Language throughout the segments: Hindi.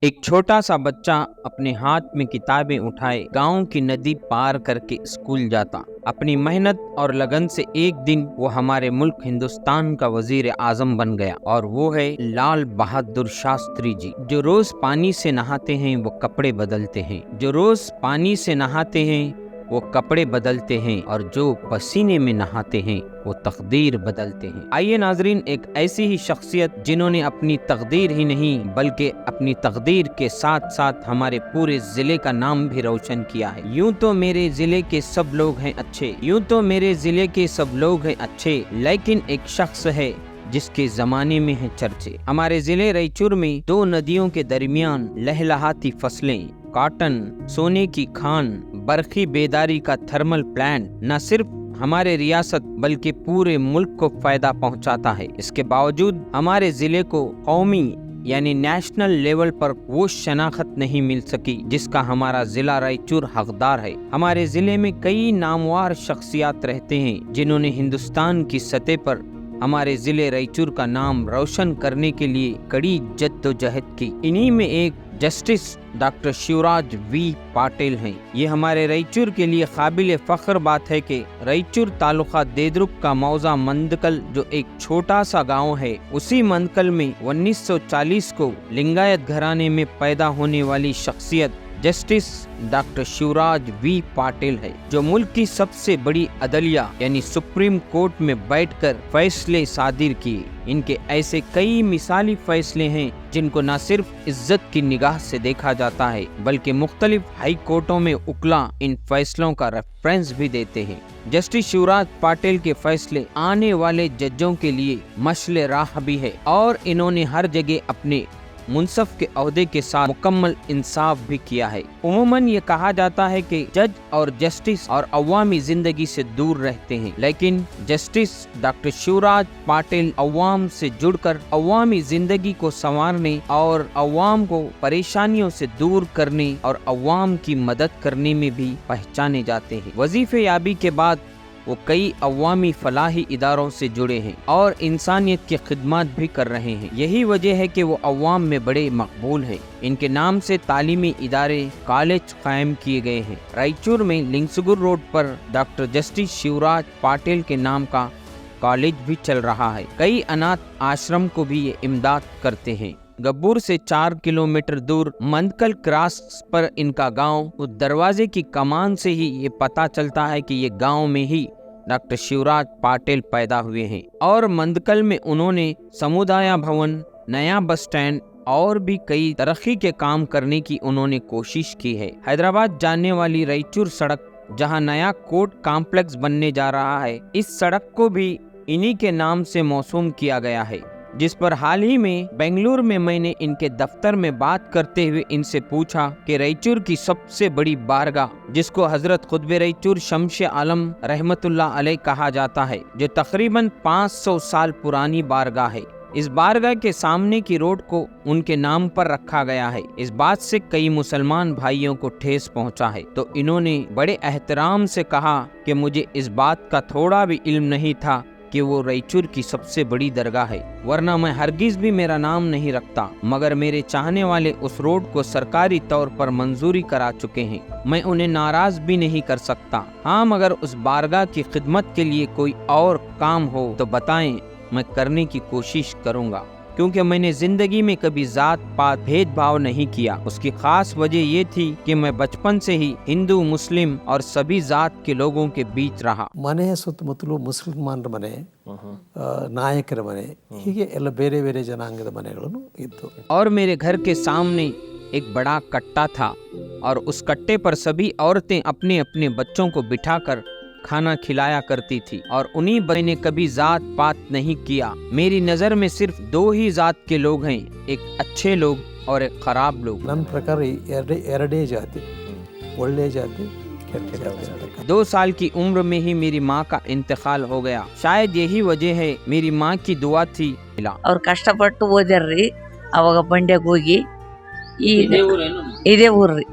एक छोटा सा बच्चा अपने हाथ में किताबें उठाए गांव की नदी पार करके स्कूल जाता। अपनी मेहनत और लगन से एक दिन वो हमारे मुल्क हिंदुस्तान का वजीर आजम बन गया, और वो है लाल बहादुर शास्त्री जी। जो रोज पानी से नहाते हैं वो कपड़े बदलते हैं, जो रोज पानी से नहाते हैं वो कपड़े बदलते हैं, और जो पसीने में नहाते हैं वो तकदीर बदलते हैं। आइए नाजरीन, एक ऐसी ही शख्सियत जिन्होंने अपनी तकदीर ही नहीं बल्कि अपनी तकदीर के साथ साथ हमारे पूरे जिले का नाम भी रोशन किया है। यूं तो मेरे जिले के सब लोग हैं अच्छे, यूं तो मेरे जिले के सब लोग हैं अच्छे, लेकिन एक शख्स है जिसके जमाने में है चर्चे। हमारे जिले रायचूर में दो नदियों के दरमियान लहलहाती फसलें, कॉटन, सोने की खान, बरखी बेदारी का थर्मल प्लांट न सिर्फ हमारे रियासत बल्कि पूरे मुल्क को फायदा पहुंचाता है। इसके बावजूद हमारे जिले को कौमी यानी नेशनल लेवल पर वो शनाख्त नहीं मिल सकी जिसका हमारा जिला रायचूर हकदार है। हमारे जिले में कई नामवार शख्सियात रहते हैं जिन्होंने हिंदुस्तान की सतह पर हमारे जिले रायचूर का नाम रोशन करने के लिए कड़ी जद्दोजहद की। इन्हीं में एक justice doctor Shivraj V Patil हैं। ये हमारे रायचूर के लिए काबिल फख्र बात है कि रायचूर तालुका देदरुक का मौजा मंदकल जो एक छोटा सा गांव है, उसी मंदकल में 1940 को लिंगायत घराने में पैदा होने वाली शख्सियत justice doctor Shivraj V Patil है, जो मुल्क की सबसे बड़ी अदलिया यानी सुप्रीम कोर्ट में बैठकर फैसले सादिर किए। इनके ऐसे कई मिसाली फैसले हैं जिनको न सिर्फ इज्जत की निगाह से देखा जाता है बल्कि मुख्तलिफ हाई कोर्टों में उकला इन फैसलों का रेफरेंस भी देते हैं। जस्टिस शिवराज पाटिल के फैसले आने वाले जजों के लिए मशले राह भी है, और इन्होंने हर जगह अपने मुंसफ के ओहदे के साथ मुकम्मल इंसाफ भी किया है। उमूमन ये कहा जाता है कि जज और जस्टिस और अवामी जिंदगी से दूर रहते हैं, लेकिन जस्टिस डॉक्टर शिवराज पाटिल अवाम से जुड़कर अवामी जिंदगी को संवारने और अवाम को परेशानियों से दूर करने और अवाम की मदद करने में भी पहचाने जाते हैं। वजीफे याबी के बाद वो कई अवामी फलाही इदारों से जुड़े हैं और इंसानियत की खिदमत भी कर रहे हैं। यही वजह है कि वो अवाम में बड़े मकबूल हैं। इनके नाम से तालीमी इदारे, कॉलेज कायम किए गए हैं। रायचूर में लिंगसुगुर रोड पर डॉक्टर जस्टिस शिवराज पाटिल के नाम का कॉलेज भी चल रहा है। कई अनाथ आश्रम को भी ये इमदाद करते हैं। गब्बूर से 4 किलोमीटर दूर मंदकल क्रॉस पर इनका गांव, उस दरवाजे की कमान से ही ये पता चलता है कि ये गांव में ही डॉक्टर शिवराज पाटिल पैदा हुए हैं, और मंदकल में उन्होंने समुदाय भवन, नया बस स्टैंड और भी कई तरक्की के काम करने की उन्होंने कोशिश की है। हैदराबाद जाने वाली रायचूर सड़क, जहां नया कोर्ट कॉम्प्लेक्स बनने जा रहा है, इस सड़क को भी इन्हीं के नाम से मौसूम किया गया है, जिस पर हाल ही में बेंगलुरु में मैंने इनके दफ्तर में बात करते हुए इनसे पूछा कि रायचूर की सबसे बड़ी बारगाह, जिसको हजरत खुतबे रायचूर शम्स आलम रहमतुल्लाह अलैह कहा जाता है, जो तकरीबन 500 साल पुरानी बारगाह है, इस बारगाह के सामने की रोड को उनके नाम पर रखा गया है। इस बात से कई मुसलमान भाइयों को ठेस पहुंचा है, तो इन्होंने बड़े एहतराम से कहा कि मुझे इस बात का थोड़ा भी इल्म नहीं था कि वो रायचूर की सबसे बड़ी दरगाह है, वरना मैं हरगिज भी मेरा नाम नहीं रखता। मगर मेरे चाहने वाले उस रोड को सरकारी तौर पर मंजूरी करा चुके हैं, मैं उन्हें नाराज भी नहीं कर सकता। हाँ, मगर उस बारगाह की खिदमत के लिए कोई और काम हो तो बताएं, मैं करने की कोशिश करूँगा, क्योंकि मैंने जिंदगी में कभी जात पात भेदभाव नहीं किया। उसकी खास वजह ये थी कि मैं बचपन से ही हिंदू, मुस्लिम और सभी जात के लोगों के बीच रहा। ಮನೆಯ ಸುತ್ತಮುತ್ತಲು ಮುಸಲ್ಮಾನರ ಮನೆ, ನಾಯಕರ ಮನೆ, ಹೀಗೆ ಎಲ್ಲ ಬೇರೆ ಬೇರೆ ಜನಾಂಗದ ಮನೆಗಳನ್ನು ಇತ್ತು। और मेरे घर के सामने एक बड़ा कट्टा था, और उस कट्टे पर सभी औरतें अपने अपने बच्चों को बिठाकर खाना खिलाया करती थी, और उन्हीं बच्चों ने कभी जात पात नहीं किया। मेरी नजर में सिर्फ 2 ही जात के लोग हैं, एक अच्छे लोग और एक खराब लोग। ನನ್ನ ಪ್ರಕಾರ ಎರಡೇ ಜಾತಿ, ಒಳ್ಳೆ ಜಾತಿ, ಕೆಟ್ಟ ಜಾತಿ ಅಂತ। 2 साल की उम्र में ही मेरी माँ का इंतकाल हो गया। शायद यही वजह है, मेरी माँ की दुआ थी। ಅವ್ರು ಕಷ್ಟಪಟ್ಟು ಓದ್ಯಾರ್ರಿ, ಅವಾಗ ಬಂಡ್ಯಾಗ ಹೋಗಿ ಇದೇ ಊರ್ರಿ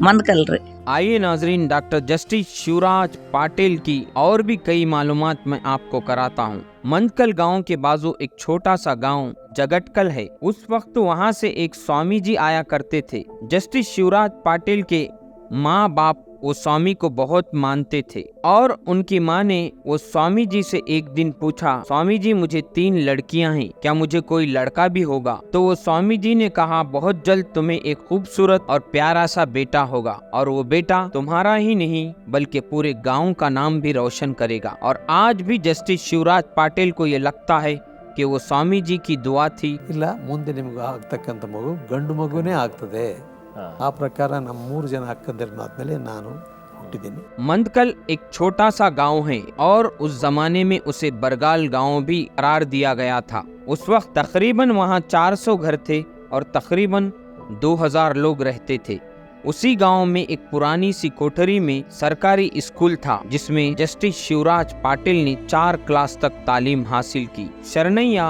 ಮಂದಕಲ್ರಿ। आइए नाजरीन, डॉक्टर जस्टिस शिवराज पाटिल की और भी कई मालूमात मैं आपको कराता हूँ। मंदकल गांव के बाजू एक छोटा सा गांव जगटकल है। उस वक्त वहां से एक स्वामी जी आया करते थे। जस्टिस शिवराज पाटिल के माँ बाप वो स्वामी को बहुत मानते थे और उनकी माँ ने वो स्वामी जी से एक दिन पूछा, स्वामी जी मुझे 3 लड़कियां हैं, क्या मुझे कोई लड़का भी होगा? तो वो स्वामी जी ने कहा, बहुत जल्द तुम्हें एक खूबसूरत और प्यारा सा बेटा होगा और वो बेटा तुम्हारा ही नहीं बल्कि पूरे गांव का नाम भी रोशन करेगा। और आज भी जस्टिस शिवराज पाटिल को ये लगता है कि वो स्वामी जी की दुआ थी। ಇಲ್ಲ ಮುಂದೆ ನಿಮ್ಗೆ ಆಗ್ತಕ್ಕಂಥ ಮಗು ಗಂಡು ಮಗುನೇ ಆಗ್ತದೆ। ಆ ಪ್ರಕಾರ ನಮ್ಮ 3 ಜನ ಅಕ್ಕಂದಿರನಾದ್ಮೇಲೆ ನಾನು ಹುಟ್ಟಿದ್ದೀನಿ। मंदकल एक छोटा सा गांव है और उस जमाने में उसे बरगाल गांव भी करार दिया गया था। उस वक्त तकरीबन वहां 400 घर थे और तकरीबन 2000 लोग रहते थे। उसी गांव में एक पुरानी सी कोठरी में सरकारी स्कूल था जिसमें जस्टिस शिवराज पाटिल ने 4 क्लास तक तालीम हासिल की। शरणैया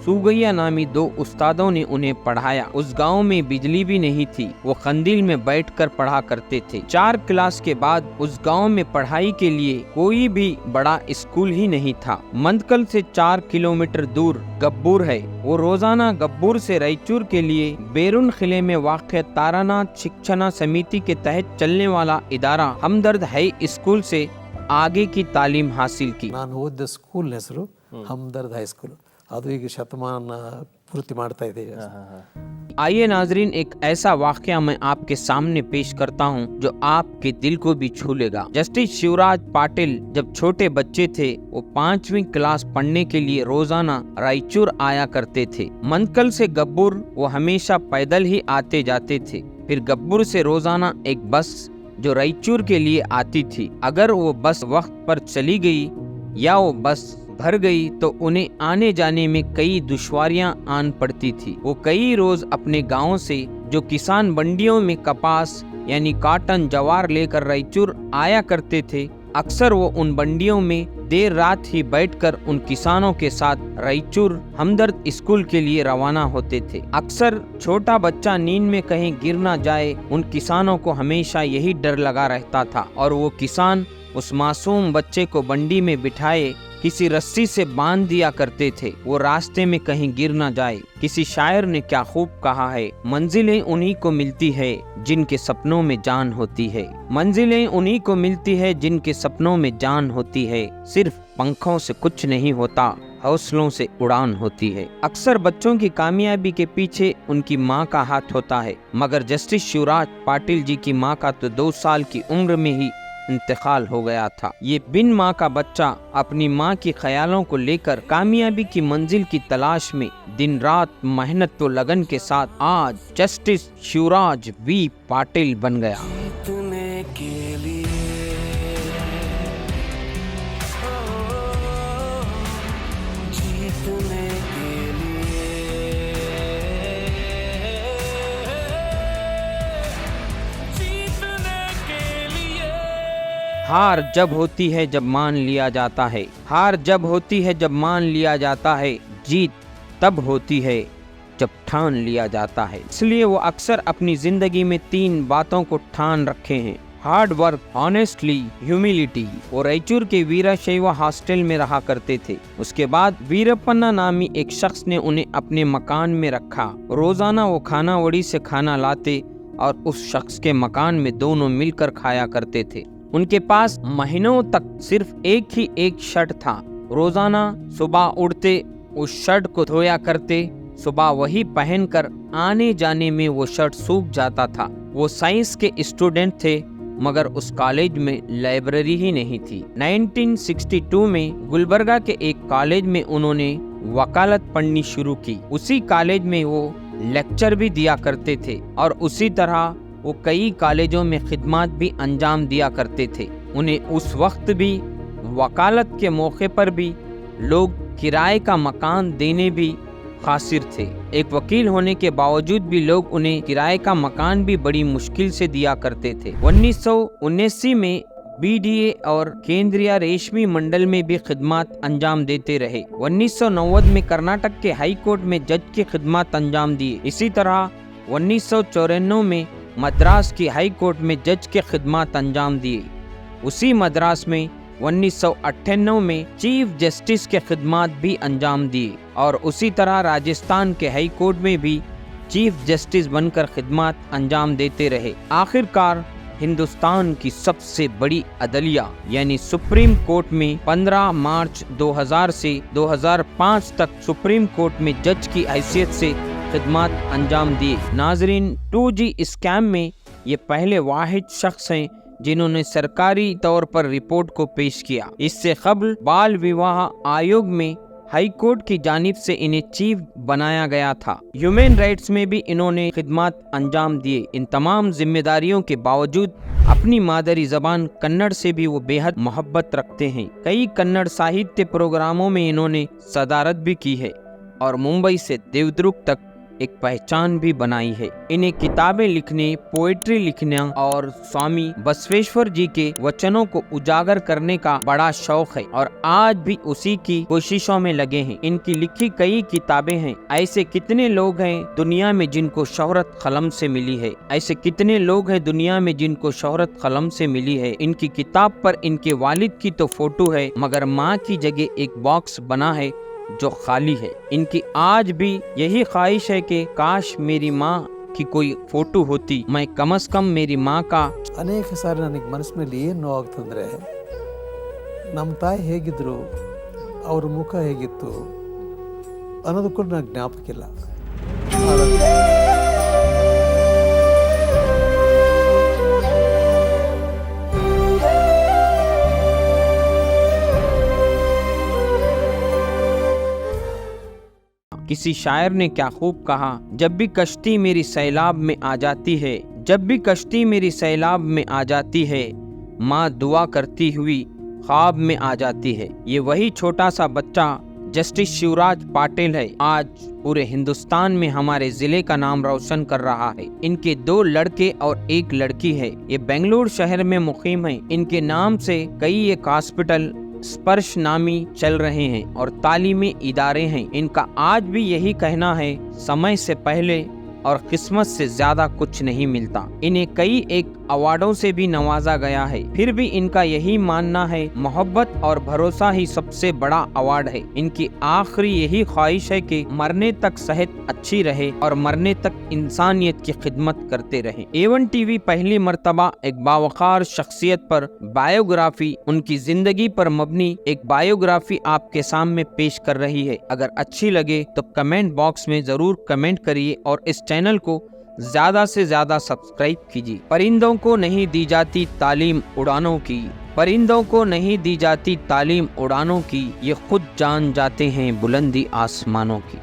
सूगैया नामी 2 उस्तादों ने उन्हें पढ़ाया। उस गांव में बिजली भी नहीं थी, वो खंदिल में बैठकर पढ़ा करते थे। 4 क्लास के बाद उस गांव में पढ़ाई के लिए कोई भी बड़ा स्कूल ही नहीं था। मंदकल से 4 किलोमीटर दूर गब्बूर है। वो रोजाना गब्बूर से रायचूर के लिए बैरून किले में वाक़ तारानाथ शिक्षणा समिति के तहत चलने वाला इदारा हमदर्द हाई स्कूल से आगे की तालीम हासिल की। ನಾನು ಓದಿದ ಸ್ಕೂಲ್ ಹೆಸರು ಹಮ್ದರ್ದ್ ಹೈಸ್ಕೂಲ್। ಅದು ಈಗ ಶತಮಾನ ಪೂರ್ತಿ ಮಾಡ್ತಾ ಇದೆ। आइए नाजरीन, एक ऐसा वाकया मैं आपके सामने पेश करता हूं जो आपके दिल को भी छू लेगा। जस्टिस शिवराज पाटिल जब छोटे बच्चे थे वो 5वीं क्लास पढ़ने के लिए रोजाना रायचूर आया करते थे। मंदकल से गब्बूर वो हमेशा पैदल ही आते जाते थे। फिर गब्बूर से रोजाना एक बस जो रायचूर के लिए आती थी, अगर वो बस वक्त पर चली गई या वो बस भर गई तो उन्हें आने जाने में कई दुश्वारियां आन पड़ती थी। वो कई रोज अपने गांव से जो किसान मंडियों में कपास यानी कॉटन जवार लेकर रायचूर आया करते थे, अक्सर वो उन मंडियों में देर रात ही बैठकर उन किसानों के साथ रायचूर हमदर्द स्कूल के लिए रवाना होते थे। अक्सर छोटा बच्चा नींद में कहीं गिर ना जाए, उन किसानों को हमेशा यही डर लगा रहता था और वो किसान उस मासूम बच्चे को बंडी में बिठाए किसी रस्सी से बांध दिया करते थे, वो रास्ते में कहीं गिर ना जाए। किसी शायर ने क्या खूब कहा है, मंजिलें उन्हीं को मिलती है जिनके सपनों में जान होती है। मंजिलें उन्हीं को मिलती है जिनके सपनों में जान होती है। सिर्फ पंखों से कुछ नहीं होता, हौसलों से उड़ान होती है। अक्सर बच्चों की कामयाबी के पीछे उनकी माँ का हाथ होता है, मगर जस्टिस शिवराज पाटिल जी की माँ का तो 2 साल की उम्र में ही इंतकाल हो गया था। ये बिन माँ का बच्चा अपनी माँ के ख्यालों को लेकर कामयाबी की मंजिल की तलाश में दिन रात मेहनत व लगन के साथ आज जस्टिस शिवराज वी पाटिल बन गया। हार जब होती है जब मान लिया जाता है, हार जब होती है जब मान लिया जाता है, जीत तब होती है जब ठान लिया जाता है। इसलिए वो अक्सर अपनी जिंदगी में 3 बातों को ठान रखे हैं, हार्ड वर्क, ऑनेस्टली, ह्यूमिलिटी। वो रायचूर के वीराशैव हॉस्टल में रहा करते थे। उसके बाद वीरप्पन्ना नामी एक शख्स ने उन्हें अपने मकान में रखा। रोजाना वो खानावड़ी से खाना लाते और उस शख्स के मकान में दोनों मिलकर खाया करते थे। उनके पास महीनों तक सिर्फ एक शर्ट था। रोजाना सुबह उठते उस शर्ट को धोया करते, सुबह वही पहनकर आने जाने में वो शर्ट सूख जाता था। वो साइंस के स्टूडेंट थे मगर उस कॉलेज में लाइब्रेरी ही नहीं थी। 1962 में गुलबर्गा के एक कॉलेज में उन्होंने वकालत पढ़नी शुरू की। उसी कॉलेज में वो लेक्चर भी दिया करते थे और उसी तरह वो कई कॉलेजों में खिदमत भी अंजाम दिया करते थे। उन्हें उस वक्त भी वकालत के मौके पर भी लोग किराए का मकान देने भी खासिर थे। एक वकील होने के बावजूद भी लोग उन्हें किराए का मकान भी बड़ी मुश्किल से दिया करते थे। 1979 में BDA और केंद्रीय रेशमी मंडल में भी खिदमत अंजाम देते रहे। 1990 में कर्नाटक के हाई कोर्ट में जज की खिदमत अंजाम दिए। इसी तरह 1994 में मद्रास की हाई कोर्ट में जज के खिदमत अंजाम दिए। उसी मद्रास में 1998 में चीफ जस्टिस के खिदमात भी अंजाम दिए और उसी तरह राजस्थान के हाई कोर्ट में भी चीफ जस्टिस बनकर खिदमात अंजाम देते रहे। आखिरकार हिंदुस्तान की सबसे बड़ी अदलिया यानी सुप्रीम कोर्ट में 15 मार्च 2000 से 2005 तक सुप्रीम कोर्ट में जज की हैसियत से खिदमात अंजाम दिए। नाजरीन, 2G स्कैम में ये पहले वाहिद शख्स हैं जिन्होंने सरकारी तौर पर रिपोर्ट को पेश किया। इससे कबल बाल विवाह आयोग में हाई कोर्ट की जानिब से इन्हें चीफ बनाया गया था। ह्यूमन राइट्स में भी इन्होंने खिदमात अंजाम दिए। इन तमाम जिम्मेदारियों के बावजूद अपनी मादरी जबान कन्नड़ से भी वो बेहद मोहब्बत रखते हैं। कई कन्नड़ साहित्य प्रोग्रामों में इन्होंने सदारत भी की है और मुंबई से देवदुर्ग तक एक पहचान भी बनाई है। इन्हें किताबें लिखने, पोएट्री लिखना और स्वामी बसवेश्वर जी के वचनों को उजागर करने का बड़ा शौक है और आज भी उसी की कोशिशों में लगे हैं। इनकी लिखी कई किताबें हैं। ऐसे कितने लोग हैं दुनिया में जिनको शोहरत कलम से मिली है, ऐसे कितने लोग हैं दुनिया में जिनको शोहरत कलम से मिली है। इनकी किताब पर इनके वालिद की तो फोटो है मगर माँ की जगह एक बॉक्स बना है जो खाली है। इनकी आज भी यही ख्वाहिश है कि काश मेरी माँ की कोई फोटो होती, मैं कम से कम मेरी माँ का। ಅನೇಕ ಸಾರಿ ನನಗೆ ಮನಸ್ಸಿನಲ್ಲಿ ಏನು ನೋವಾಗ್ತಂದ್ರೆ ನಮ್ಮ ತಾಯಿ ಹೇಗಿದ್ರು, ಅವ್ರ ಮುಖ ಹೇಗಿತ್ತು ಅನ್ನೋದು ಕೂಡ ನನಗೆ ಜ್ಞಾಪಕ ಇಲ್ಲ। किसी शायर ने क्या खूब कहा, जब भी कश्ती मेरी सैलाब में आ जाती है, जब भी कश्ती मेरी सैलाब में आ जाती है, माँ दुआ करती हुई ख्वाब में आ जाती है। ये वही छोटा सा बच्चा जस्टिस शिवराज पाटिल है। आज पूरे हिंदुस्तान में हमारे जिले का नाम रोशन कर रहा है। इनके 2 लड़के और 1 लड़की है। ये बेंगलुरु शहर में मुकीम है। इनके नाम से कई एक हॉस्पिटल स्पर्श नामी चल रहे हैं और तालीमी इदारे हैं। इनका आज भी यही कहना है, समय से पहले और किस्मत से ज्यादा कुछ नहीं मिलता। इन्हें कई एक अवार्डों से भी नवाजा गया है, फिर भी इनका यही मानना है मोहब्बत और भरोसा ही सबसे बड़ा अवार्ड है। इनकी आखिरी यही ख्वाहिश है कि मरने तक सेहत अच्छी रहे और मरने तक इंसानियत की खिदमत करते रहे। A1 TV पहली मर्तबा एक बावकार शख्सियत पर बायोग्राफी, उनकी जिंदगी पर मबनी एक बायोग्राफी आपके सामने पेश कर रही है। अगर अच्छी लगे तो कमेंट बॉक्स में जरूर कमेंट करिए और इस चैनल को ज्यादा से ज्यादा सब्सक्राइब कीजिए। परिंदों को नहीं दी जाती तालीम उड़ानों की, परिंदों को नहीं दी जाती तालीम उड़ानों की, ये खुद जान जाते हैं बुलंदी आसमानों की।